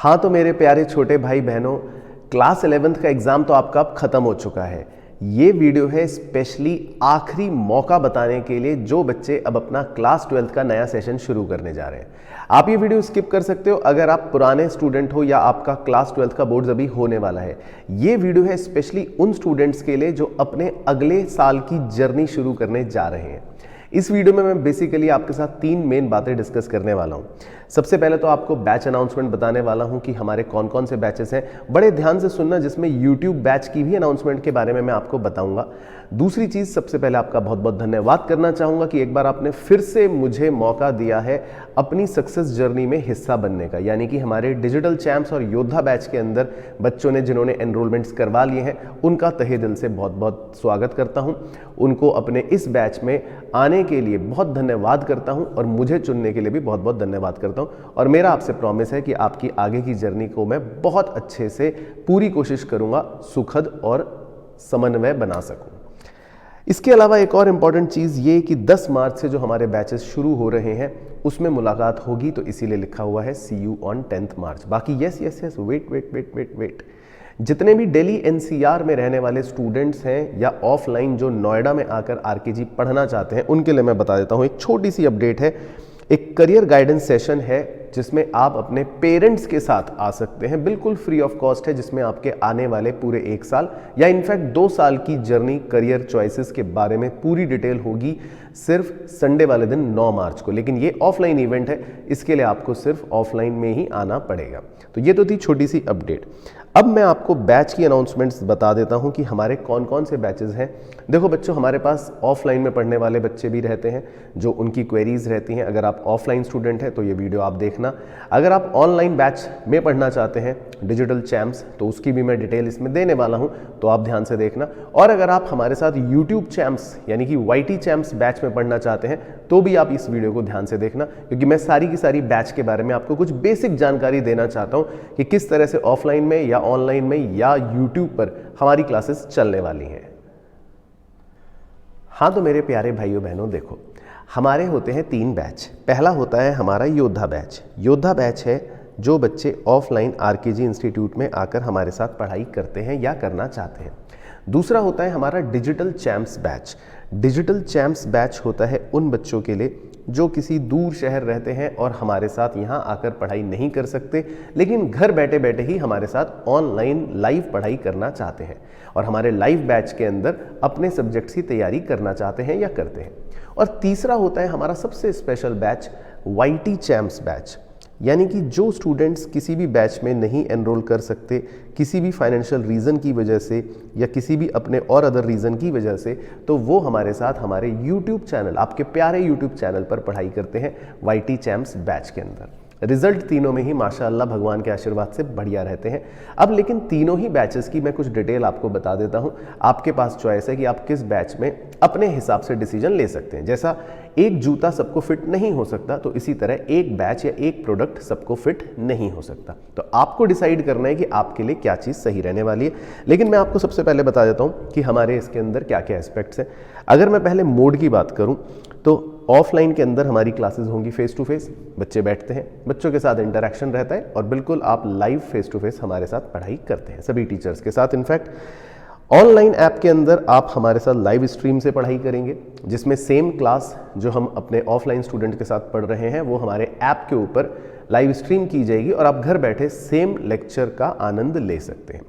हाँ तो मेरे प्यारे छोटे भाई बहनों, क्लास 11th का एग्ज़ाम तो आपका अब ख़त्म हो चुका है। ये वीडियो है स्पेशली आखिरी मौका बताने के लिए जो बच्चे अब अपना क्लास 12th का नया सेशन शुरू करने जा रहे हैं। आप ये वीडियो स्किप कर सकते हो अगर आप पुराने स्टूडेंट हो या आपका क्लास 12th का बोर्ड्स अभी होने वाला है। ये वीडियो है स्पेशली उन स्टूडेंट्स के लिए जो अपने अगले साल की जर्नी शुरू करने जा रहे हैं। इस वीडियो में मैं बेसिकली आपके साथ 3 मेन बातें डिस्कस करने वाला हूं। सबसे पहले तो आपको बैच अनाउंसमेंट बताने वाला हूं कि हमारे कौन कौन से बैचेस हैं। बड़े ध्यान से सुनना, जिसमें YouTube बैच की भी अनाउंसमेंट के बारे में मैं आपको बताऊंगा। दूसरी चीज़, सबसे पहले आपका बहुत बहुत धन्यवाद करना चाहूँगा कि एक बार आपने फिर से मुझे मौका दिया है अपनी सक्सेस जर्नी में हिस्सा बनने का, यानी कि हमारे डिजिटल चैम्प्स और योद्धा बैच के अंदर बच्चों ने जिन्होंने एनरोलमेंट्स करवा लिए हैं उनका तहे दिल से बहुत बहुत स्वागत करता हूँ। उनको अपने इस बैच में आने के लिए बहुत धन्यवाद करता हूँ और मुझे चुनने के लिए भी बहुत बहुत धन्यवाद करता हूँ। और मेरा आपसे प्रॉमिस है कि आपकी आगे की जर्नी को मैं बहुत अच्छे से पूरी कोशिश करूँगा सुखद और समन्वय बना सकूँ। इसके अलावा एक और इम्पॉर्टेंट चीज़ ये कि 10 मार्च से जो हमारे बैचेस शुरू हो रहे हैं उसमें मुलाकात होगी, तो इसीलिए लिखा हुआ है सी यू ऑन 10th मार्च। बाकी यस वेट, जितने भी दिल्ली एनसीआर में रहने वाले स्टूडेंट्स हैं या ऑफलाइन जो नोएडा में आकर आरकेजी पढ़ना चाहते हैं उनके लिए मैं बता देता हूँ एक छोटी सी अपडेट है। एक करियर गाइडेंस सेशन है जिसमें आप अपने पेरेंट्स के साथ आ सकते हैं, बिल्कुल फ्री ऑफ कॉस्ट है, जिसमें आपके आने वाले पूरे 1 साल या इनफैक्ट 2 साल की जर्नी करियर चॉइसेस के बारे में पूरी डिटेल होगी सिर्फ संडे वाले दिन 9 मार्च को। लेकिन ये ऑफलाइन इवेंट है, इसके लिए आपको सिर्फ ऑफलाइन में ही आना पड़ेगा। तो ये तो थी छोटी सी अपडेट। अब मैं आपको बैच की अनाउंसमेंट्स बता देता हूं कि हमारे कौन कौन से बैचेस हैं। देखो बच्चों, हमारे पास ऑफलाइन में पढ़ने वाले बच्चे भी रहते हैं जो उनकी क्वेरीज रहती हैं। अगर आप ऑफलाइन स्टूडेंट हैं तो ये वीडियो आप देखना। अगर आप ऑनलाइन बैच में पढ़ना चाहते हैं डिजिटल चैम्प्स, तो उसकी भी मैं डिटेल इसमें देने वाला हूं, तो आप ध्यान से देखना। और अगर आप हमारे साथ यूट्यूब चैम्प्स यानी कि YT चैम्प्स बैच में पढ़ना चाहते हैं तो भी आप इस वीडियो को ध्यान से देखना, क्योंकि मैं सारी की सारी बैच के बारे में आपको कुछ बेसिक जानकारी देना चाहता हूं कि किस तरह से ऑफलाइन में या ऑनलाइन में या यूट्यूब पर हमारी क्लासेस चलने वाली हैं। हाँ तो मेरे प्यारे भाइयों बहनों, देखो हमारे होते हैं 3 बैच। पहला होता है हमारा योद्धा बैच। योद्धा बैच है जो बच्चे ऑफलाइन आरकेजी इंस्टीट्यूट में आकर हमारे साथ पढ़ाई करते हैं या करना चाहते हैं। दूसरा होता है हमारा digital champs batch. Digital champs batch होता है उन बच्चों के लिए जो किसी दूर शहर रहते हैं और हमारे साथ यहाँ आकर पढ़ाई नहीं कर सकते, लेकिन घर बैठे बैठे ही हमारे साथ ऑनलाइन लाइव पढ़ाई करना चाहते हैं और हमारे लाइव बैच के अंदर अपने सब्जेक्ट्स की तैयारी करना चाहते हैं या करते हैं। और तीसरा होता है हमारा सबसे special batch YT champs batch, यानी कि जो स्टूडेंट्स किसी भी बैच में नहीं एनरोल कर सकते किसी भी फाइनेंशियल रीज़न की वजह से या किसी भी अपने और अदर रीज़न की वजह से, तो वो हमारे साथ हमारे YouTube चैनल, आपके प्यारे YouTube चैनल पर पढ़ाई करते हैं YT चैम्प्स बैच के अंदर। रिजल्ट तीनों में ही माशाअल्लाह भगवान के आशीर्वाद से बढ़िया रहते हैं। अब लेकिन तीनों ही बैचेस की मैं कुछ डिटेल आपको बता देता हूं। आपके पास चॉइस है कि आप किस बैच में अपने हिसाब से डिसीजन ले सकते हैं। जैसा एक जूता सबको फिट नहीं हो सकता, तो इसी तरह एक बैच या एक प्रोडक्ट सबको फिट नहीं हो सकता। तो आपको डिसाइड करना है कि आपके लिए क्या चीज़ सही रहने वाली है। लेकिन मैं आपको सबसे पहले बता देता हूँ कि हमारे इसके अंदर क्या क्या एस्पेक्ट्स हैं। अगर मैं पहले मोड की बात करूँ तो ऑफलाइन के अंदर हमारी क्लासेस होंगी फेस टू फेस, बच्चे बैठते हैं, बच्चों के साथ इंटरेक्शन रहता है और बिल्कुल आप लाइव फेस टू फेस हमारे साथ पढ़ाई करते हैं सभी टीचर्स के साथ। इनफैक्ट ऑनलाइन ऐप के अंदर आप हमारे साथ लाइव स्ट्रीम से पढ़ाई करेंगे, जिसमें सेम क्लास जो हम अपने ऑफलाइन स्टूडेंट के साथ पढ़ रहे हैं वो हमारे ऐप के ऊपर लाइव स्ट्रीम की जाएगी और आप घर बैठे सेम लेक्चर का आनंद ले सकते हैं।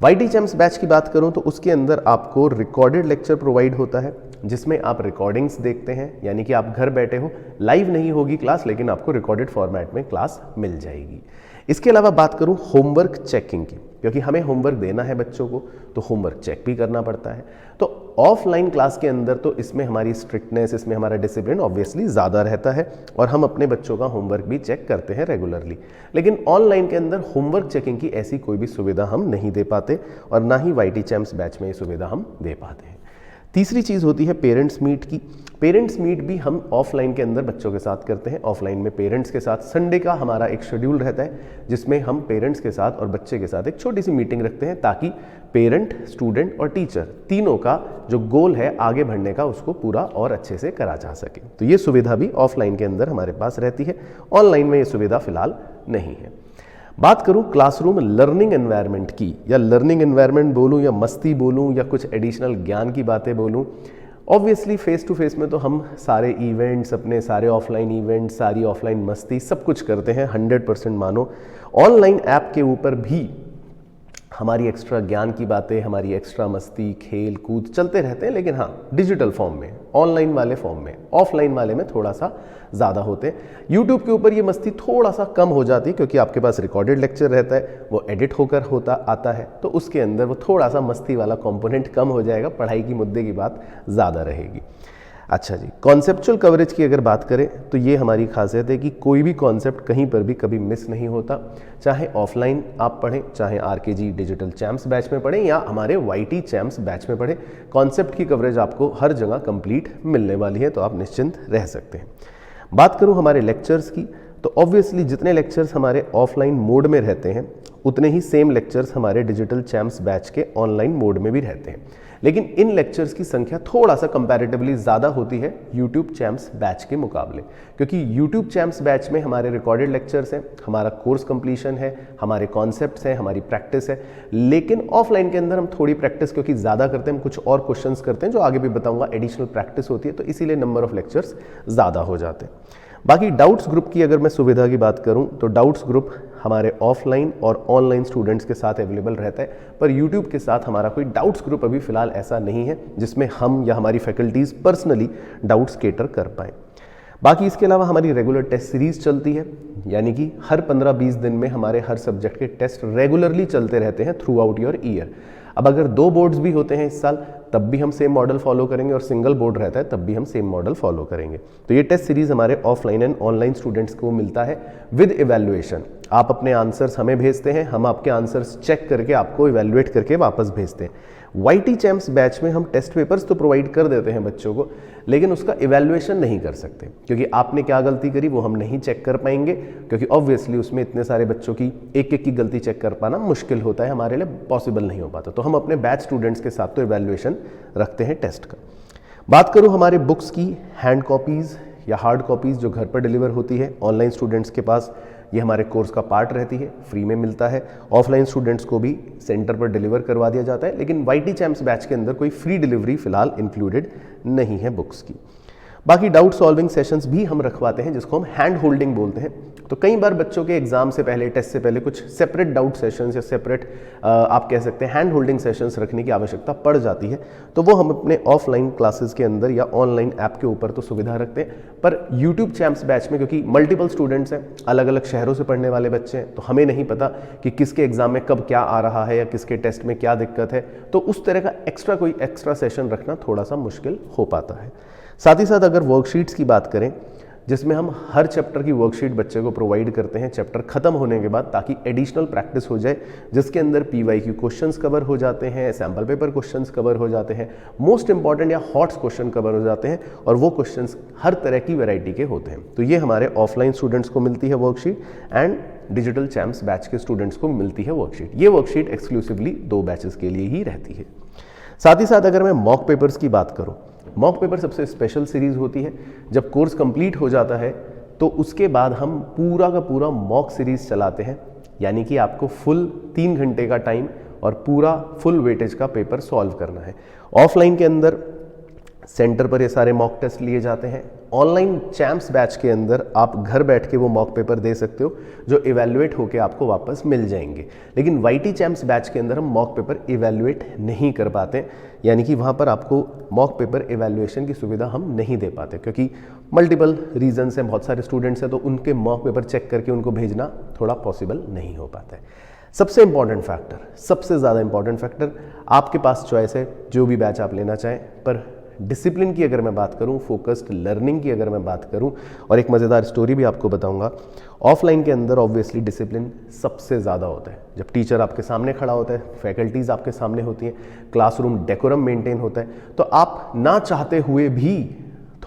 YT चैम्प्स बैच की बात करूं तो उसके अंदर आपको रिकॉर्डेड लेक्चर प्रोवाइड होता है, जिसमें आप रिकॉर्डिंग्स देखते हैं, यानी कि आप घर बैठे हो, लाइव नहीं होगी क्लास लेकिन आपको रिकॉर्डेड फॉर्मेट में क्लास मिल जाएगी। इसके अलावा बात करूं होमवर्क चेकिंग की, क्योंकि हमें होमवर्क देना है बच्चों को तो होमवर्क चेक भी करना पड़ता है। तो ऑफलाइन क्लास के अंदर तो इसमें हमारी स्ट्रिक्टनेस, इसमें हमारा डिसिप्लिन ऑब्वियसली ज़्यादा रहता है और हम अपने बच्चों का होमवर्क भी चेक करते हैं रेगुलरली। लेकिन ऑनलाइन के अंदर होमवर्क चेकिंग की ऐसी कोई भी सुविधा हम नहीं दे पाते और ना ही YT चैम्प्स बैच में ये सुविधा हम दे पाते हैं। तीसरी चीज़ होती है पेरेंट्स मीट की। पेरेंट्स मीट भी हम ऑफलाइन के अंदर बच्चों के साथ करते हैं। ऑफलाइन में पेरेंट्स के साथ संडे का हमारा एक शेड्यूल रहता है जिसमें हम पेरेंट्स के साथ और बच्चे के साथ एक छोटी सी मीटिंग रखते हैं, ताकि पेरेंट, स्टूडेंट और टीचर तीनों का जो गोल है आगे बढ़ने का उसको पूरा और अच्छे से करा जा सके। तो ये सुविधा भी ऑफलाइन के अंदर हमारे पास रहती है, ऑनलाइन में ये सुविधा फिलहाल नहीं है। बात करूं क्लासरूम लर्निंग एनवायरनमेंट की, या लर्निंग एनवायरनमेंट बोलूं या मस्ती बोलूं या कुछ एडिशनल ज्ञान की बातें बोलूं, ऑब्वियसली फेस टू फेस में तो हम सारे इवेंट्स, अपने सारे ऑफलाइन इवेंट्स, सारी ऑफलाइन मस्ती सब कुछ करते हैं 100% मानो। ऑनलाइन ऐप के ऊपर भी हमारी एक्स्ट्रा ज्ञान की बातें, हमारी एक्स्ट्रा मस्ती, खेल कूद चलते रहते हैं, लेकिन हाँ डिजिटल फॉर्म में, ऑनलाइन वाले फॉर्म में। ऑफलाइन वाले में थोड़ा सा ज़्यादा होते हैं। यूट्यूब के ऊपर ये मस्ती थोड़ा सा कम हो जाती है, क्योंकि आपके पास रिकॉर्डेड लेक्चर रहता है, वो एडिट होकर होता आता है, तो उसके अंदर वो थोड़ा सा मस्ती वाला कंपोनेंट कम हो जाएगा, पढ़ाई की मुद्दे की बात ज़्यादा रहेगी। अच्छा जी, कॉन्सेप्चुअल कवरेज की अगर बात करें तो ये हमारी खासियत है कि कोई भी कॉन्सेप्ट कहीं पर भी कभी मिस नहीं होता। चाहे ऑफलाइन आप पढ़ें, चाहे आरकेजी डिजिटल चैम्प्स बैच में पढ़ें या हमारे वाईटी चैम्प्स बैच में पढ़ें, कॉन्सेप्ट की कवरेज आपको हर जगह कंप्लीट मिलने वाली है, तो आप निश्चिंत रह सकते हैं। बात करूं हमारे लेक्चर्स की, तो ऑब्वियसली जितने लेक्चर्स हमारे ऑफलाइन मोड में रहते हैं उतने ही सेम लेक्चर्स हमारे डिजिटल चैम्प्स बैच के ऑनलाइन मोड में भी रहते हैं, लेकिन इन लेक्चर्स की संख्या थोड़ा सा कंपैरेटिवली ज़्यादा होती है यूट्यूब चैम्प्स बैच के मुकाबले, क्योंकि यूट्यूब चैम्प्स बैच में हमारे रिकॉर्डेड लेक्चर्स हैं, हमारा कोर्स कंप्लीशन है, हमारे कॉन्सेप्ट्स हैं, हमारी प्रैक्टिस है। लेकिन ऑफलाइन के अंदर हम थोड़ी प्रैक्टिस क्योंकि ज़्यादा करते हैं, हम कुछ और क्वेश्चंस करते हैं जो आगे भी बताऊंगा, एडिशनल प्रैक्टिस होती है, तो इसीलिए नंबर ऑफ लेक्चर्स ज़्यादा हो जाते हैं। बाकी डाउट्स ग्रुप की अगर मैं सुविधा की बात करूं तो डाउट्स ग्रुप हमारे ऑफलाइन और ऑनलाइन स्टूडेंट्स के साथ अवेलेबल रहता है, पर यूट्यूब के साथ हमारा कोई डाउट्स ग्रुप अभी फिलहाल ऐसा नहीं है जिसमें हम या हमारी फैकल्टीज़ पर्सनली डाउट्स केटर कर पाएँ। बाकी इसके अलावा हमारी रेगुलर टेस्ट सीरीज़ चलती है, यानी कि हर 15-20 दिन में हमारे हर सब्जेक्ट के टेस्ट रेगुलरली चलते रहते हैं थ्रू आउट योर ईयर। अब अगर 2 बोर्ड्स भी होते हैं इस साल तब भी हम सेम मॉडल फॉलो करेंगे, और सिंगल बोर्ड रहता है तब भी हम सेम मॉडल फॉलो करेंगे। तो ये टेस्ट सीरीज़ हमारे ऑफलाइन एंड ऑनलाइन स्टूडेंट्स को मिलता है विद इवैल्यूएशन। आप अपने आंसर्स हमें भेजते हैं, हम आपके आंसर्स चेक करके आपको इवैल्यूएट करके वापस भेजते हैं। वाईटी चैम्प्स बैच में हम टेस्ट पेपर्स तो प्रोवाइड कर देते हैं बच्चों को, लेकिन उसका इवैल्यूएशन नहीं कर सकते, क्योंकि आपने क्या गलती करी वो हम नहीं चेक कर पाएंगे, क्योंकि ऑब्वियसली उसमें इतने सारे बच्चों की एक एक की गलती चेक कर पाना मुश्किल होता है, हमारे लिए पॉसिबल नहीं हो पाता। तो हम अपने बैच स्टूडेंट्स के साथ तो इवैल्यूएशन रखते हैं टेस्ट का। बात करूं हमारे बुक्स की, हैंड कॉपीज़ या हार्ड कॉपीज़ जो घर पर डिलीवर होती है ऑनलाइन स्टूडेंट्स के पास, ये हमारे कोर्स का पार्ट रहती है, फ्री में मिलता है। ऑफलाइन स्टूडेंट्स को भी सेंटर पर डिलीवर करवा दिया जाता है, लेकिन वाईटी चैम्प्स बैच के अंदर कोई फ्री डिलीवरी फिलहाल इंक्लूडेड नहीं है बुक्स की। बाकी डाउट सॉल्विंग सेशंस भी हम रखवाते हैं, जिसको हम हैंड होल्डिंग बोलते हैं। तो कई बार बच्चों के एग्जाम से पहले, टेस्ट से पहले कुछ सेपरेट डाउट सेशंस या सेपरेट आप कह सकते हैं हैंड होल्डिंग सेशंस रखने की आवश्यकता पड़ जाती है, तो वो हम अपने ऑफलाइन क्लासेस के अंदर या ऑनलाइन ऐप के ऊपर तो सुविधा रखते हैं। पर यूट्यूब चैम्प्स बैच में क्योंकि मल्टीपल स्टूडेंट्स हैं, अलग अलग शहरों से पढ़ने वाले बच्चे हैं, तो हमें नहीं पता कि किसके एग्जाम में कब क्या आ रहा है या किसके टेस्ट में क्या दिक्कत है, तो उस तरह का कोई एक्स्ट्रा सेशन रखना थोड़ा सा मुश्किल हो पाता है। साथ ही साथ अगर वर्कशीट्स की बात करें, जिसमें हम हर चैप्टर की वर्कशीट बच्चे को प्रोवाइड करते हैं चैप्टर खत्म होने के बाद, ताकि एडिशनल प्रैक्टिस हो जाए, जिसके अंदर PYQ क्वेश्चंस कवर हो जाते हैं, सैम्पल पेपर क्वेश्चंस कवर हो जाते हैं, मोस्ट इंपॉर्टेंट या हॉट क्वेश्चन कवर हो जाते हैं, और वो क्वेश्चंस हर तरह की वैरायटी के होते हैं। तो ये हमारे ऑफलाइन स्टूडेंट्स को मिलती है worksheet, and digital champs batch के स्टूडेंट्स को मिलती है वर्कशीट। ये वर्कशीट एक्सक्लूसिवली 2 बैचेस के लिए ही रहती है। साथ ही साथ अगर मैं मॉक पेपर्स की बात करूँ, मॉक पेपर सबसे स्पेशल सीरीज़ होती है। जब कोर्स कंप्लीट हो जाता है तो उसके बाद हम पूरा का पूरा मॉक सीरीज़ चलाते हैं, यानी कि आपको फुल 3 घंटे का टाइम और पूरा फुल वेटेज का पेपर सॉल्व करना है। ऑफलाइन के अंदर सेंटर पर ये सारे मॉक टेस्ट लिए जाते हैं, ऑनलाइन चैम्प्स बैच के अंदर आप घर बैठ के वो मॉक पेपर दे सकते हो जो इवैल्यूएट होके आपको वापस मिल जाएंगे। लेकिन वाईटी चैम्प्स बैच के अंदर हम मॉक पेपर इवैल्यूएट नहीं कर पाते, यानी कि वहाँ पर आपको मॉक पेपर इवैल्यूएशन की सुविधा हम नहीं दे पाते, क्योंकि मल्टीपल रीजंस हैं, बहुत सारे स्टूडेंट्स हैं, तो उनके मॉक पेपर चेक करके उनको भेजना थोड़ा पॉसिबल नहीं हो पाता है। सबसे इंपॉर्टेंट फैक्टर, सबसे ज़्यादा इंपॉर्टेंट फैक्टर, आपके पास चॉइस है जो भी बैच आप लेना चाहें, पर डिसिप्लिन की अगर मैं बात करूं, फोकस्ड लर्निंग की अगर मैं बात करूं, और एक मज़ेदार स्टोरी भी आपको बताऊंगा। ऑफलाइन के अंदर ऑब्वियसली डिसिप्लिन सबसे ज़्यादा होता है। जब टीचर आपके सामने खड़ा होता है, फैकल्टीज़ आपके सामने होती हैं, क्लासरूम डेकोरम मेंटेन होता है, तो आप ना चाहते हुए भी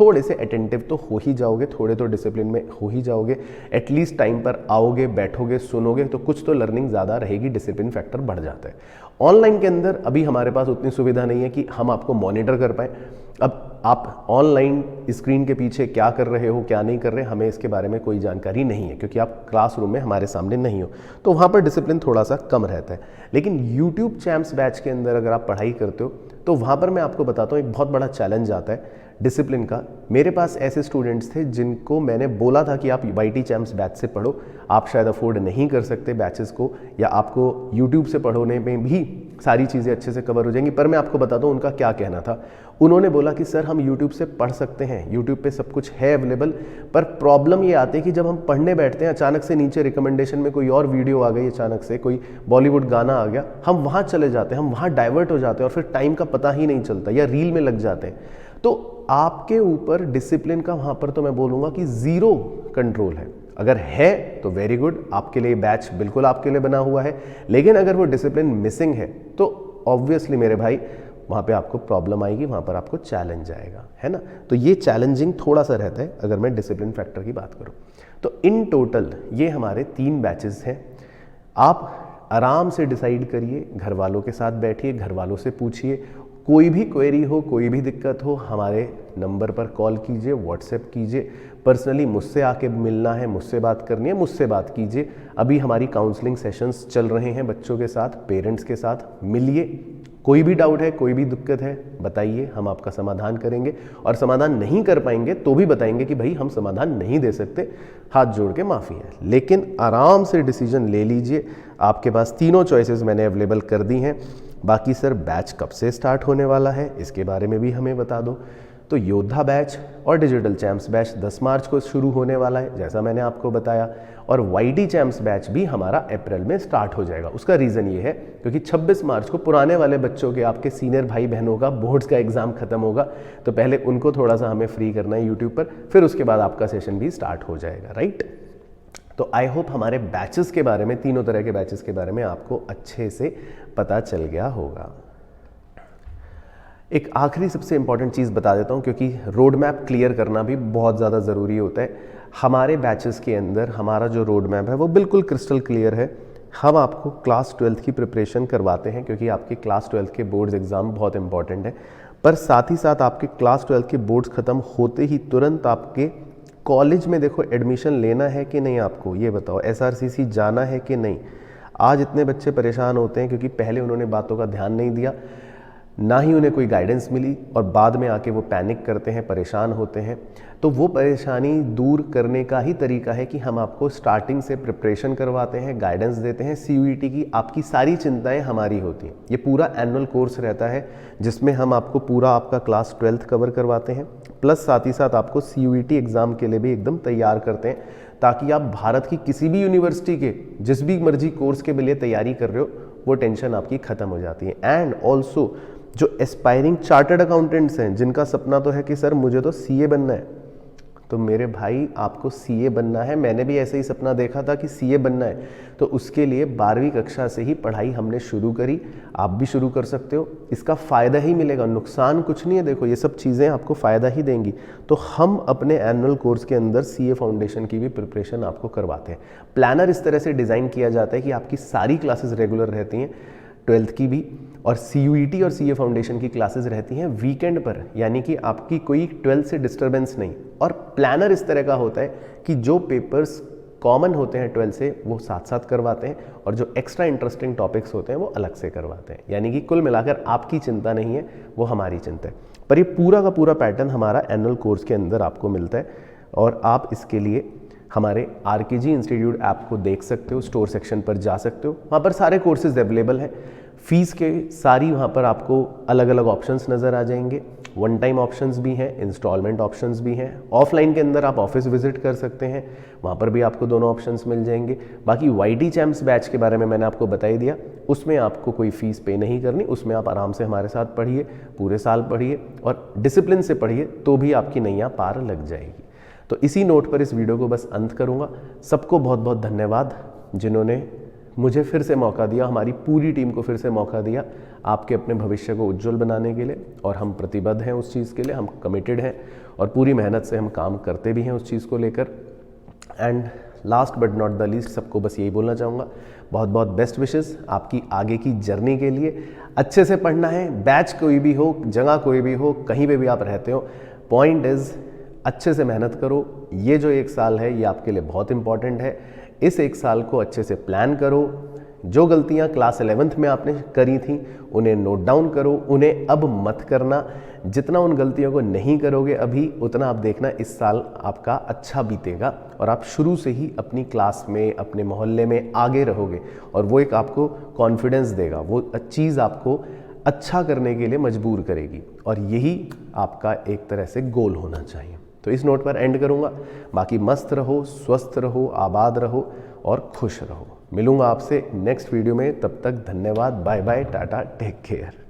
थोड़े से अटेंटिव तो हो ही जाओगे, थोड़े तो डिसिप्लिन में हो ही जाओगे, एटलीस्ट टाइम पर आओगे, बैठोगे, सुनोगे, तो कुछ तो लर्निंग ज़्यादा रहेगी, डिसिप्लिन फैक्टर बढ़ जाता है। ऑनलाइन के अंदर अभी हमारे पास उतनी सुविधा नहीं है कि हम आपको मॉनिटर कर पाएँ। अब आप ऑनलाइन स्क्रीन के पीछे क्या कर रहे हो क्या नहीं कर रहे, हमें इसके बारे में कोई जानकारी नहीं है क्योंकि आप क्लासरूम में हमारे सामने नहीं हो, तो वहाँ पर डिसिप्लिन थोड़ा सा कम रहता है। लेकिन यूट्यूब चैम्प्स बैच के अंदर अगर आप पढ़ाई करते हो तो वहाँ पर मैं आपको बताता हूँ एक बहुत बड़ा चैलेंज आता है डिसिप्लिन का। मेरे पास ऐसे स्टूडेंट्स थे जिनको मैंने बोला था कि आप YT चैम्प्स बैच से पढ़ो, आप शायद अफोर्ड नहीं कर सकते बैचेस को, या आपको यूट्यूब से पढ़ने में भी सारी चीज़ें अच्छे से कवर हो जाएंगी। पर मैं आपको बताता हूँ उनका क्या कहना था। उन्होंने बोला कि सर हम यूट्यूब से पढ़ सकते हैं, यूट्यूब पे सब कुछ है अवेलेबल, पर प्रॉब्लम ये आती है कि जब हम पढ़ने बैठते हैं अचानक से नीचे रिकमेंडेशन में कोई और वीडियो आ गई, अचानक से कोई बॉलीवुड गाना आ गया, हम वहाँ चले जाते हैं, हम वहाँ डाइवर्ट हो जाते हैं और फिर टाइम का पता ही नहीं चलता या रील में लग जाते हैं। तो आपके ऊपर डिसिप्लिन का वहाँ पर तो मैं बोलूँगा कि ज़ीरो कंट्रोल है। अगर है तो वेरी गुड, आपके लिए बैच बिल्कुल आपके लिए बना हुआ है, लेकिन अगर वो डिसिप्लिन मिसिंग है तो ऑब्वियसली मेरे भाई वहाँ पे आपको प्रॉब्लम आएगी, वहाँ पर आपको चैलेंज आएगा, है ना। तो ये चैलेंजिंग थोड़ा सा रहता है अगर मैं डिसिप्लिन फैक्टर की बात करूँ तो। इन टोटल ये हमारे 3 बैचेस हैं। आप आराम से डिसाइड करिए, घर वालों के साथ बैठिए, घर वालों से पूछिए, कोई भी क्वेरी हो, कोई भी दिक्कत हो, हमारे नंबर पर कॉल कीजिए, व्हाट्सएप कीजिए, पर्सनली मुझसे आके मिलना है, मुझसे बात करनी है, मुझसे बात कीजिए। अभी हमारी काउंसलिंग सेशंस चल रहे हैं बच्चों के साथ, पेरेंट्स के साथ, मिलिए, कोई भी डाउट है, कोई भी दिक्कत है बताइए, हम आपका समाधान करेंगे। और समाधान नहीं कर पाएंगे तो भी बताएंगे कि भाई हम समाधान नहीं दे सकते, हाथ जोड़ के माफ़ी है, लेकिन आराम से डिसीजन ले लीजिए। आपके पास तीनों चॉइसेस मैंने अवेलेबल कर दी हैं। बाकी सर बैच कब से स्टार्ट होने वाला है इसके बारे में भी हमें बता दो। तो योद्धा बैच और डिजिटल चैम्प्स बैच 10 मार्च को शुरू होने वाला है जैसा मैंने आपको बताया, और YT चैम्प्स बैच भी हमारा अप्रैल में स्टार्ट हो जाएगा। उसका रीज़न ये है क्योंकि 26 मार्च को पुराने वाले बच्चों के, आपके सीनियर भाई बहनों का बोर्ड्स का एग्ज़ाम खत्म होगा, तो पहले उनको थोड़ा सा हमें फ्री करना है यूट्यूब पर, फिर उसके बाद आपका सेशन भी स्टार्ट हो जाएगा, राइट। तो आई होप हमारे बैचेस के बारे में, तीनों तरह के बैचेस के बारे में आपको अच्छे से पता चल गया होगा। एक आखिरी सबसे इंपॉर्टेंट चीज़ बता देता हूँ क्योंकि रोड मैप क्लियर करना भी बहुत ज़्यादा ज़रूरी होता है। हमारे बैचेस के अंदर हमारा जो रोड मैप है वो बिल्कुल क्रिस्टल क्लियर है। हम आपको क्लास 12th की प्रिपरेशन करवाते हैं क्योंकि आपके क्लास 12th के बोर्ड्स एग्ज़ाम बहुत इंपॉर्टेंट है, पर साथ ही साथ आपके क्लास 12th के बोर्ड्स ख़त्म होते ही तुरंत आपके कॉलेज में देखो एडमिशन लेना है कि नहीं, आपको ये बताओ, SRCC जाना है कि नहीं। आज इतने बच्चे परेशान होते हैं क्योंकि पहले उन्होंने बातों का ध्यान नहीं दिया, ना ही उन्हें कोई गाइडेंस मिली, और बाद में आके वो पैनिक करते हैं, परेशान होते हैं। तो वो परेशानी दूर करने का ही तरीका है कि हम आपको स्टार्टिंग से प्रिपरेशन करवाते हैं, गाइडेंस देते हैं। CUET की आपकी सारी चिंताएं हमारी होती हैं। ये पूरा एनुअल कोर्स रहता है जिसमें हम आपको पूरा आपका क्लास 12th कवर करवाते हैं, प्लस साथ ही साथ आपको CUET एग्ज़ाम के लिए भी एकदम तैयार करते हैं, ताकि आप भारत की किसी भी यूनिवर्सिटी के जिस भी मर्जी कोर्स के लिए तैयारी कर रहे हो वो टेंशन आपकी ख़त्म हो जाती है। एंड ऑल्सो जो एस्पायरिंग चार्टर्ड अकाउंटेंट्स हैं जिनका सपना तो है कि सर मुझे तो CA बनना है, तो मेरे भाई आपको CA बनना है, मैंने भी ऐसे ही सपना देखा था कि CA बनना है, तो उसके लिए 12वीं कक्षा से ही पढ़ाई हमने शुरू करी। आप भी शुरू कर सकते हो, इसका फ़ायदा ही मिलेगा, नुकसान कुछ नहीं है। देखो ये सब चीज़ें आपको फ़ायदा ही देंगी। तो हम अपने एनुअल कोर्स के अंदर CA फाउंडेशन की भी प्रिपरेशन आपको करवाते हैं। प्लानर इस तरह से डिज़ाइन किया जाता है कि आपकी सारी क्लासेस रेगुलर रहती हैं, 12th की भी, और CUET और CA फाउंडेशन की क्लासेस रहती हैं वीकेंड पर, यानी कि आपकी कोई 12th से डिस्टर्बेंस नहीं। और प्लानर इस तरह का होता है कि जो पेपर्स कॉमन होते हैं 12th से वो साथ साथ करवाते हैं, और जो एक्स्ट्रा इंटरेस्टिंग टॉपिक्स होते हैं वो अलग से करवाते हैं। यानी कि कुल मिलाकर आपकी चिंता नहीं है, वो हमारी चिंता है। पर ये पूरा का पूरा पैटर्न हमारा एनुअल कोर्स के अंदर आपको मिलता है, और आप इसके लिए हमारे RKG इंस्टीट्यूट ऐप को देख सकते हो, स्टोर सेक्शन पर जा सकते हो, वहाँ पर सारे कोर्सेज अवेलेबल हैं। फीस के सारी वहाँ पर आपको अलग अलग ऑप्शंस नज़र आ जाएंगे। वन टाइम ऑप्शंस भी हैं, इंस्टॉलमेंट ऑप्शंस भी हैं। ऑफलाइन के अंदर आप ऑफिस विजिट कर सकते हैं, वहाँ पर भी आपको दोनों ऑप्शंस मिल जाएंगे। बाकी YT चैम्प्स बैच के बारे में मैंने आपको बता ही दिया, उसमें आपको कोई फ़ीस पे नहीं करनी, उसमें आप आराम से हमारे साथ पढ़िए, पूरे साल पढ़िए और डिसिप्लिन से पढ़िए, तो भी आपकी नैया पार लग जाएगी। तो इसी नोट पर इस वीडियो को बस अंत करूँगा। सबको बहुत बहुत धन्यवाद जिन्होंने मुझे फिर से मौका दिया, हमारी पूरी टीम को फिर से मौका दिया आपके अपने भविष्य को उज्जवल बनाने के लिए, और हम प्रतिबद्ध हैं उस चीज़ के लिए, हम कमिटेड हैं और पूरी मेहनत से हम काम करते भी हैं उस चीज़ को लेकर। And last but not the least, सबको बस यही बोलना चाहूँगा, बहुत बहुत बेस्ट विशेस आपकी आगे की जर्नी के लिए। अच्छे से पढ़ना है, बैच कोई भी हो, जगह कोई भी हो, कहीं पे भी आप रहते हो, पॉइंट इज़ अच्छे से मेहनत करो। ये जो 1 साल है ये आपके लिए बहुत इंपॉर्टेंट है। इस 1 साल को अच्छे से प्लान करो। जो गलतियां क्लास 11th में आपने करी थी उन्हें नोट डाउन करो, उन्हें अब मत करना। जितना उन गलतियों को नहीं करोगे अभी, उतना आप देखना इस साल आपका अच्छा बीतेगा और आप शुरू से ही अपनी क्लास में, अपने मोहल्ले में आगे रहोगे और वो एक आपको कॉन्फिडेंस देगा, वो चीज़ आपको अच्छा करने के लिए मजबूर करेगी और यही आपका एक तरह से गोल होना चाहिए। तो इस नोट पर एंड करूँगा। बाकी मस्त रहो, स्वस्थ रहो, आबाद रहो और खुश रहो। मिलूंगा आपसे नेक्स्ट वीडियो में, तब तक धन्यवाद, bye bye, tata, take care.